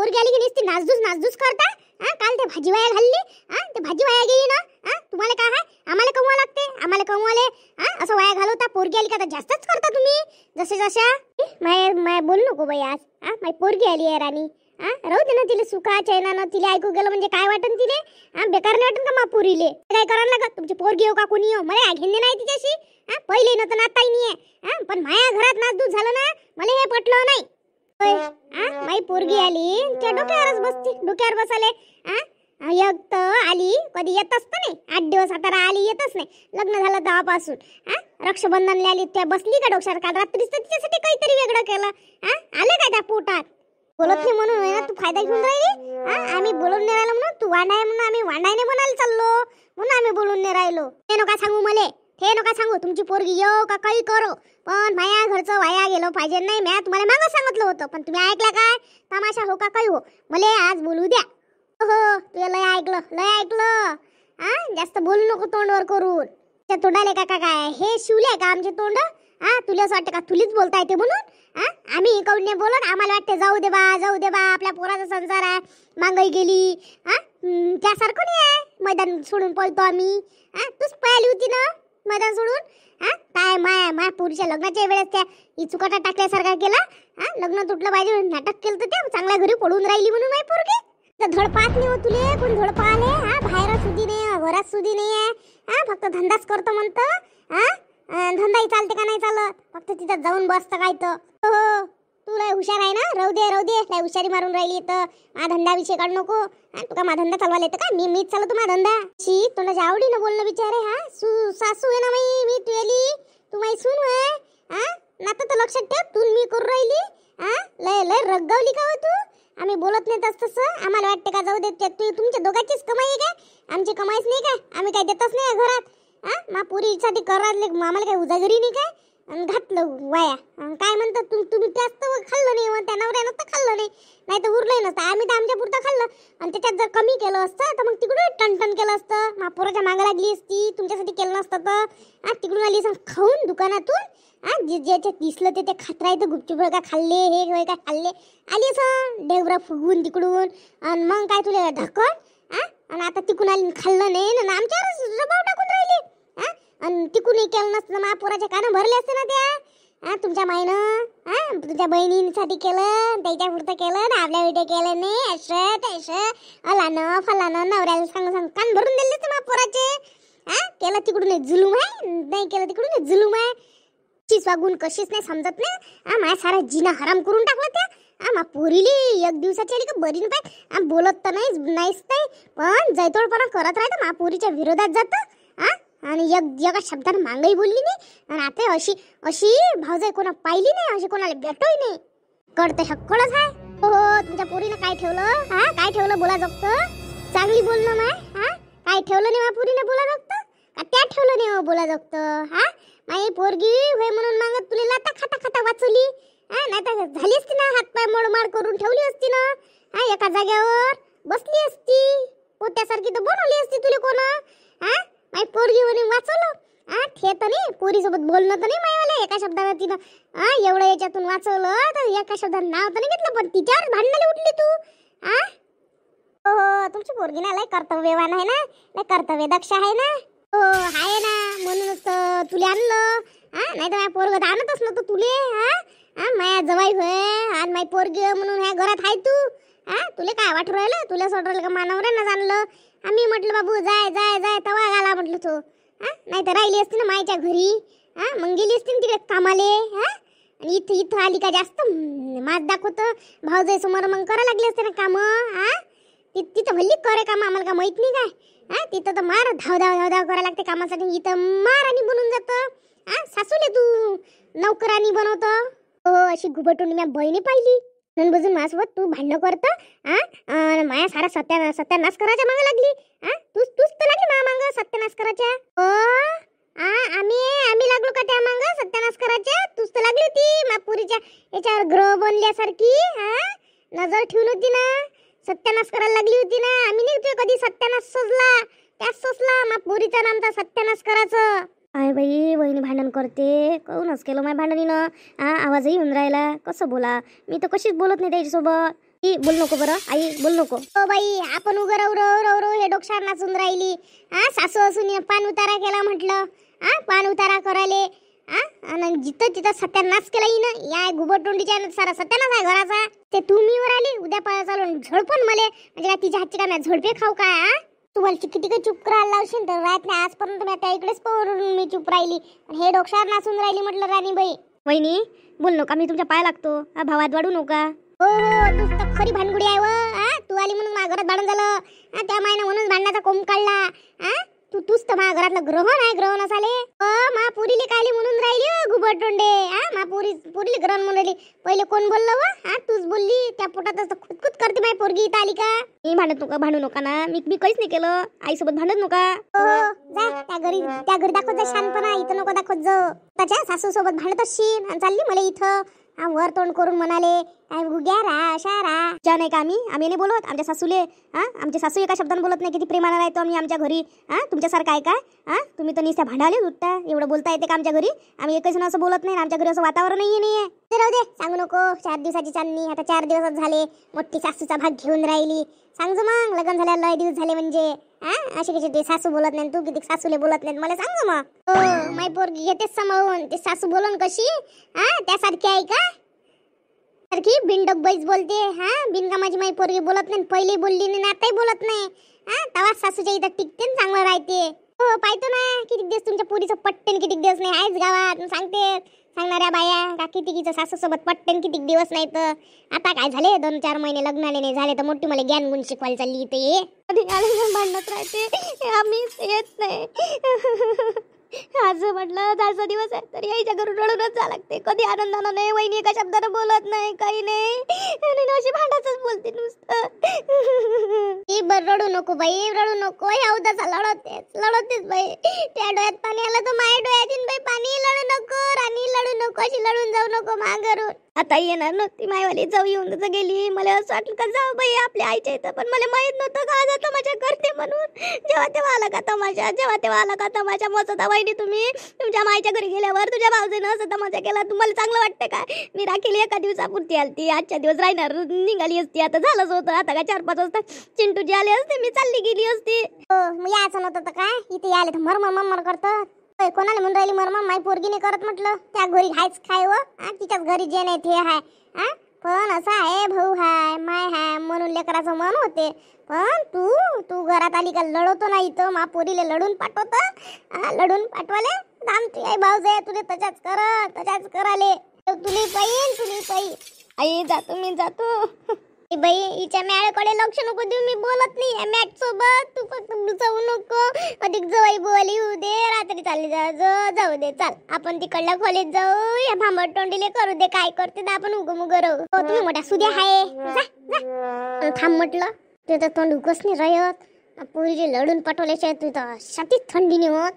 पोरगी आली की नुसती नाचदूस करता. काल ते भाजी वाया घालली. ते भाजी वाया गेली ना. तुम्हाला काय आहे, आम्हाला कमवा लागते, आम्हाला कमवाले असं वाया घालवता. पोरगी आली का तर जास्तच करता तुम्ही जसे जशा. माय बोलू नको बाई आज. माय पोरगी आली आहे राणी. राहू दे ना तिला सुखा चैनानं. तिला ऐकू गेलं म्हणजे काय वाटन तिले. बेकार नाही वाटन का मा पुरीले. काय करायला लागत तुमची पोरगी हो का कोणी हो, मला घेणे नाही तिच्याशी. पहिले नव्हतं ना आताही नाहीये. पण माया घरात नाचदूस झालं ना, मला हे पटलं नाही. माई पोरगी आली त्या डोक्यावरच बसते, डोक्यावर बसाले. एक तर आली कधी येतच तर नाही. 8 दिवस आता आली येतच नाही. लग्न झालं तेव्हापासून. रक्षाबंधनला आली त्या बसली का डोक्यावर. काल रात्रीच तर तिच्यासाठी काहीतरी वेगळं केलं. आलं काय त्या पोटात. बोलत नाही म्हणून आहे ना तू फायदा घेऊन राहिली. आम्ही बोलून नाही राहिलो म्हणून तू वांडा आहे म्हणून आम्ही वांडायने बनायला चाललो म्हणून आम्ही बोलून नाही राहिलो. ते नका सांगू मले, ते नका सांगू. तुमची पोरगी येऊ का काही करो पण माया घरचं वाया गेलं पाहिजे नाही. मी तुम्हाला मागं सांगितलं होतं पण तुम्ही ऐकला काय. तमाशा हो का काही हो मला आज बोलू द्या. हो तुला लय ऐकलं. जास्त बोलू नको तोंडवर करून. त्या तोंडाले का काय हे शिवले का आमचे तोंड. तुला असं वाटतं का तुलीच बोलता येते म्हणून. आम्ही काऊन नाही बोलत. आम्हाला वाटते जाऊ दे बा आपल्या पोराचा संसार आहे. मांगाई गेली. त्यासारखं नाही आहे. मैदान सोडून पळतो आम्ही. तूच पळाली होती ना मैदान सोडून. काय माया पुरीच्या लग्नाच्या वेळेस त्या इचुकाटा टाकल्यासारखा केला. लग्न तुटलं पाहिजे नाटक केलं तर त्या चांगल्या घरी पडून राहिली म्हणून माय पोरगी. धड पाहत नाही हो तुले. कोण धड पाहले. बाहेर सुधी नाही घरात सुधी नाही आहे. फक्त धंदाच करतो म्हणतं. धंदाही चालते का नाही चालत. फक्त तिथं जाऊन बसतं काय तर. हो तू लय हुशार आहे ना. राहू दे लय हुशारी मारून राहिली तर. धंद्याविषयी काढू नको. तुका मा धंदा चालवायला येतं का. मीच चालवतो मा धंदा. शी तोंडाच्या आवडीनं बोलणं विचारे. सासू आहे ना मी तुझी. तू माही सून आहे. नातं तर लक्षात ठेव. तू मी करू राहिली. लय रगवली का हो तू. आम्ही बोलत नाही तसं. आम्हाला वाटते का जाऊ दे तुमच्या दोघांचीच कमाई आहे काय. आमची कमाईच नाही काय. आम्ही काय देतच नाही घरात. मा पुरीसाठी करायला आम्हाला काय उजागरी नाही काय. घातलं वाया. काय म्हणतात तुम्ही जास्त खाल्लं नाही. त्या नवऱ्यानं तर खाल्लं नाही तर उरलंही नसतं. आम्ही तर आमच्या पुरतं खाल्लं. आणि त्याच्यात जर कमी केलं असतं तर मग तिकडून टणटण केलं असतं. मा पोराच्या मागं लागली असती. तुमच्यासाठी केलं नसतं तर. तिकडून आली खाऊन दुकानातून. ज्याच्यात दिसलं ते खात राहायचं गुपचूप. का खाल्ले हे काय खाल्ले. आली असं डेवरा फुगून तिकडून. आणि मग काय तुला ढकल. आणि आता तिकून आली खाल्लं नाही ना आमच्यावर रबाव टाकून राहिली. आणि तिकूनही केलं नसतं महापोराच्या कानं भरले असते ना त्या. तुमच्या माईनं तुझ्या बहिणीसाठी केलं त्याच्या पुरतं केलं ना आपल्या विटे केलं नाही. असं अलानं फलानं नवऱ्याला सांग कान भरून दिले असते महापोराचे. केलं तिकडून जुलूम आहे. नाही केलं तिकडून जुलूम आहे. चीच वागून कशीच नाही समजत नाही. माझ्या सारा जिना हराम करून टाकला त्या. मा पोरीली एक दिवसाची आली का बरी न पाय. बोलत तर नाहीच नाही पण जैतोडपणा करत राहतं. मा पोरीच्या विरोधात जातं. आणि एका शब्दानं मांगही बोलली नाही. आणि आता अशी भावजाई कोणा पाहिली नाही. अशी कोणाला भेटोही नाही. कळतं हक्कळच आहे. हो तुमच्या पोरीनं काय ठेवलं. काय ठेवलं बोला जगतं. चांगली बोलणं माय. काय ठेवलं नाही मा पोरीनं बोला जगतं का. त्या ठेवलं नाही बोला जगतं. माई पोरगी होय म्हणून मागत तुला लाता खाता वाचवली. नाही तर झाली असती ना. हातपाय मोडमाड करून ठेवली असती ना. एका जाग्यावर बसली असती. पोत्यासारखी तर बनवली असती तुला कोण. माई पोरगी म्हणून वाचवलं. ते तर नाही पोरीसोबत बोलणं तर नाही मायवाले. एका शब्दानं तिनं एवढं याच्यातून वाचवलं तर एका शब्दानं नाव तर नाही घेतलं पण तिच्यावर भांडणाला उठली तू. हो तुमची पोरगी ना लय कर्तव्यवान आहे ना. लय कर्तव्य दक्ष आहे ना. हो आहे ना म्हणूनच तुला आणलं. नाही तर माझ्या पोरग आणतच नव्हतं तुले. माया जवाई होय आणि माई पोरगी म्हणून ह्या घरात आहे तू. तुला काय वाटू राहिलं. तुला सोडून राहिलं का मानवऱ्यानं आणलं. आम्ही म्हटलं बाबू जाय तवा घाला म्हटलं तो. नाही तर राहिली असती ना मायच्या घरी. मग गेली असती ना तिकडे कामाले. आणि इथं आली का जास्त मात दाखवतं भाऊजाई समोर. मग करा लागली असते ना कामं. तिथं भल्ली करे काम आम्हाला का माहित नाही काय. तिथं तर मार धाव करा लागते कामासाठी. इथं मार आणि बनून जातं. सासूले तू नौकरानी बनवतं. हो अशी घुबटून मी बहिणी पाहिली. म्हणून बजून माझ्यासोबत तू भांडणं करतं. माया सारा सत्यानाश करायच्या मागं लागली. तूच तर लागली मा मागं सत्यानाश करायच्या. आम्ही लागलो का त्या मागं सत्यानाश करायच्या. तूच तर लागली होती मा पुरीच्या याच्यावर ग्रह बनल्यासारखी. नजर ठेवून होती ना. सत्यानाश करायला लागली होती ना. आम्ही नाही तुझ्या कधी सत्यानाश सोसला. त्याच सोसला मा पुरीचा नामचा सत्यानाश करायचं. काय बाई वहिनी भांडण करते. काहूनच केलं माझ्या भांडणीनं. आवाजही येऊन राहिला. कसं बोला. मी तर कशीच बोलत नाही त्याच्यासोबत. बोल नको बरं आई, बोल नको. हो बाई, आपण उगं रव रव रव रव हे डोक्षार नाचून राहिली. सासू असून पान उतारा केला म्हटलं. पान उतारा करायले. आणि जिथं तिथं सत्यानाश केला ना या घुबटतोंडीच्या सारा सत्यानाश आहे घराचा. ते तुम्ही वर आली उद्या चालून झोडपून मले म्हणजे काय तिच्या हातची काय झोडपे खाऊ काय? तुम्हाला किती काही चुप करायला लावशील तर राहत नाही. आजपर्यंत मी त्या इकडेच पवरून मी चुप राहिली. हे डोक्षार नाचून राहिली म्हटलं राणीबाई. वहिनी बोल नका, मी तुमच्या पाया लागतो. भावात वाढू नका. हो हो, तू तर खरी भानगुडी आहे व. तू आली म्हणून माझ्या घरात भांडण झालं. त्या मायनं म्हणून भांडणाचा कोंब काढला. तूच तर माझ्या घरातलं ग्रहण आहे. ग्रहण असाले मा पुरीले कायले म्हणून राहिली घुबटतोंडे. मा पुरीले ग्रहण म्हणून राहिली. पहिले कोण बोललं व? तूच बोलली. त्या पोटातच खुदखुद करते माझी पोरगी इथं आली का? मी भांडू नका ना. मी काहीच नाही केलं. आईसोबत भांडत नका. हो जा त्या घरी दाखवत जा शानपणा. इथं नको दाखवत जाऊ. त्याच्या सासू सोबत भांडत असशील आणि चालली मला इथं वर तोंड करून म्हणाले काय गुग्या रा शारा ज्या नाही का आम्ही नाही बोलत आमच्या सासूले. आमच्या सासू एका शब्दाने बोलत नाही. किती प्रेमानं राहतो आम्ही आमच्या घरी. तुमच्यासारखं आहे काय? तुम्ही तर निस्त्या भांडाले उठता. एवढं बोलता येते का आमच्या घरी? आम्ही एकच असं बोलत नाही. आमच्या घरी असं वातावरण नाहीये. ते राहू दे, सांगू नको. 4 दिवसाची चांदणी आता 4 दिवसच झाले. मोठी सासूचा भाग घेऊन राहिली. सांग मग लग्न झाल्याला लय दिवस झाले म्हणजे असे कसे ते सासू बोलत नाही. तू किती सासूले बोलत नाहीत मला सांग मग. हो माय पोरगी घेतेच सांभाळून. ते सासू बोलून कशी त्यासारखी आहे का? सारखी बिनडोक बैस बोलते. बिनकामाची माई पोरगी बोलत नाही. पहिले बोलली नाही आताही बोलत नाही. तवा सासूच्या इथं टिकते चांगलं राहते. हो पाहतो ना किती दिवस तुमच्या पोरीचं पट्टेन किती दिवस नाही आहेच गावात. सांगणाऱ्या बाया का किती सासू सोबत पट्टेन किती दिवस नाही. तर आता काय झाले 2-4 महिने लग्नाले नाही झाले तर मोठी मला ज्ञान गुण शिकवायला चालली इथे. भांडत राहते आम्ही येत नाही. आज म्हटलं 10 दिवस आहे तरी आईच्या घरून रडूनच जा लागते. कधी आनंदानं नाही. वहिनी एका शब्दानं बोलत नाही काही नाही. अशी भांडायचंच बोलते नुसतं. रडू नको बाई, रडू नको. उदासा लढतेच बाई. त्या डोळ्यात पाणी आलं तर माझ्या डोळ्यात येईन बाई पाणी. लढू नको राणी, लढू नको. अशी लढून जाऊ नको माघारून. आता येणार नव्हती मायवाली जाऊ येऊन तर गेली. मला असं वाटलं का जाऊ बाई आपल्या आईच्या इथं. पण मला माहित नव्हतं का आज तमाशा करते म्हणून. जेव्हा तेव्हा आला का तमाशा मस्त वहिनी. तुम्ही तुमच्या मायच्या घरी गेल्यावर तुझ्या भाऊजीनं असं तमाशा केला. तुम्हाला चांगलं वाटतं का? मी राखील एका दिवसापुरती आलती. आजच्या दिवस राहणार निघाली असती. आता झालंच होतं. आता काय 4-5 वाजता चिंटूजी आले असते मी चालली गेली असती. मग यायचं नव्हतं तर काय? इथे आले तर मरमर करतात. कोणाला म्हणून राहिली मरमर? माई पोरगीने करत म्हटलं. त्या घरी हायच खाय व तिच्याच घरी जे नाही ते हाय. पण असं आहे भाऊ हाय माय हाय म्हणून लेकराचं मन होते. पण तू घरात आली का लढवतो ना इथं मा पोरीले लढून पाठवतं. लढून पाठवाले आमची आई भाऊजे तुले तशाच कराले. तुले पाई आई जातो मी जातो. बाई हिच्या मॅळकडे लक्ष नको देऊ. मी बोलत नाही या मॅट सोबत. तू फक्त जाऊ नको. अधिक जवळ बोली होऊ दे. रात्री चालली जाऊ दे. चाल आपण तिकडल्या खोलीत जाऊ. या भांबट तोंडीले करू दे काय करते तर आपण उगमुग राहू. तुम्ही मोठ्या सुद्या हाय. जा थांब म्हटलं. तुझं तोंड उगच नाही राहत. पुरीचे लढून पाठवल्याशिवाय तुझं छातीत थंडी नाही होत.